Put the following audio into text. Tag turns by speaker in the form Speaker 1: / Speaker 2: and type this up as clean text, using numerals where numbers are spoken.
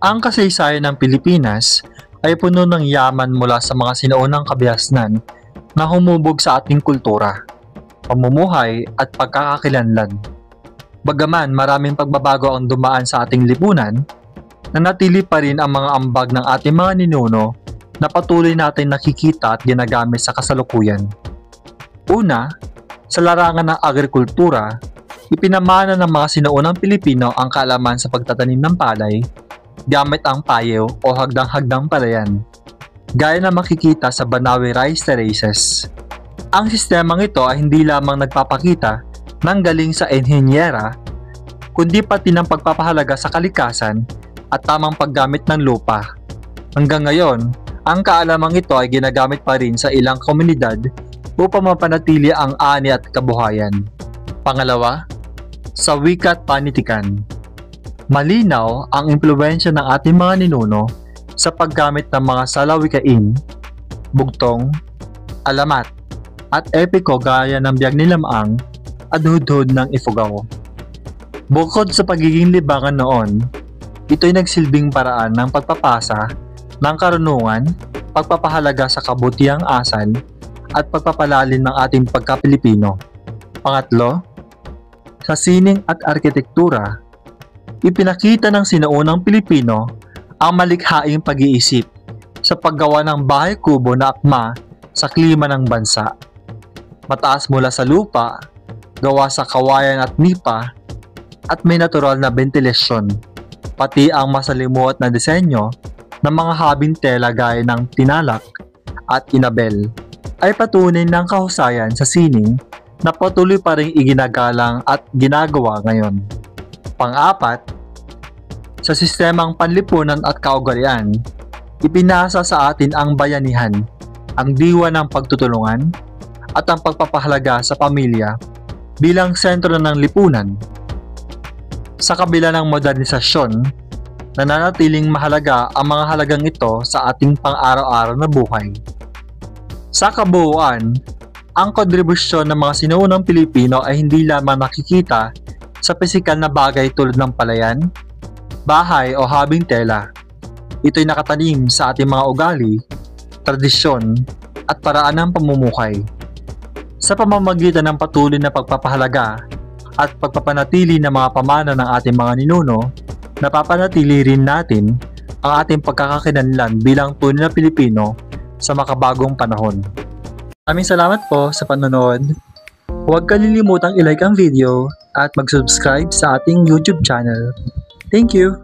Speaker 1: Ang kasaysayan ng Pilipinas ay puno ng yaman mula sa mga sinaunang kabihasnan na humubog sa ating kultura, pamumuhay at pagkakakilanlan. Bagaman maraming pagbabago ang dumaan sa ating lipunan, nanatili pa rin ang mga ambag ng ating mga ninuno na patuloy natin nakikita at ginagamit sa kasalukuyan. Una, sa larangan ng agrikultura, ipinamana ng mga sinaunang Pilipino ang kaalaman sa pagtatanim ng palay gamit ang payew o hagdang-hagdang palayan, gaya na makikita sa Banawe Rice Terraces. Ang sistemang ito ay hindi lamang nagpapakita ng galing sa enhinyera, kundi pati ng pagpapahalaga sa kalikasan at tamang paggamit ng lupa. Hanggang ngayon, ang kaalamang ito ay ginagamit pa rin sa ilang komunidad upang mapanatili ang ani at kabuhayan. Pangalawa, sa wika at panitikan. Malinaw ang impluwensya ng ating mga ninuno sa paggamit ng mga salawikain, bugtong, alamat, at epiko gaya ng Biyag ni Lamaang at Hudhud ng Ifugao. Bukod sa pagiging libangan noon, ito'y nagsilbing paraan ng pagpapasa ng karunungan, pagpapahalaga sa kabutihang asal, at pagpapalalim ng ating pagka-Pilipino. Pangatlo, sa sining at arkitektura, ipinakita ng sinaunang Pilipino ang malikhaing pag-iisip sa paggawa ng bahay kubo na akma sa klima ng bansa. Mataas mula sa lupa, gawa sa kawayan at nipa, at may natural na ventilasyon, pati ang masalimuot na disenyo ng mga habing tela gaya ng tinalak at inabel ay patunay ng kahusayan sa sining na patuloy pa rin iginagalang at ginagawa ngayon. Pang-apat, sa sistemang panlipunan at kaugalian, ipinasa sa atin ang bayanihan, ang diwa ng pagtutulungan, at ang pagpapahalaga sa pamilya bilang sentro ng lipunan. Sa kabila ng modernisasyon, nananatiling mahalaga ang mga halagang ito sa ating pang-araw-araw na buhay. Sa kabuuan, ang kontribusyon ng mga sinuunang Pilipino ay hindi lamang nakikita sa pisikal na bagay tulad ng palayan, bahay o habing tela. Ito'y nakatanim sa ating mga ugali, tradisyon at paraan ng pamumuhay. Sa pamamagitan ng patuloy na pagpapahalaga at pagpapanatili ng mga pamana ng ating mga ninuno, napapanatili rin natin ang ating pagkakakilanlan bilang tunay na Pilipino sa makabagong panahon. Maraming salamat po sa panonood. Huwag kalilimutang i-like ang video at mag-subscribe sa ating YouTube channel. Thank you!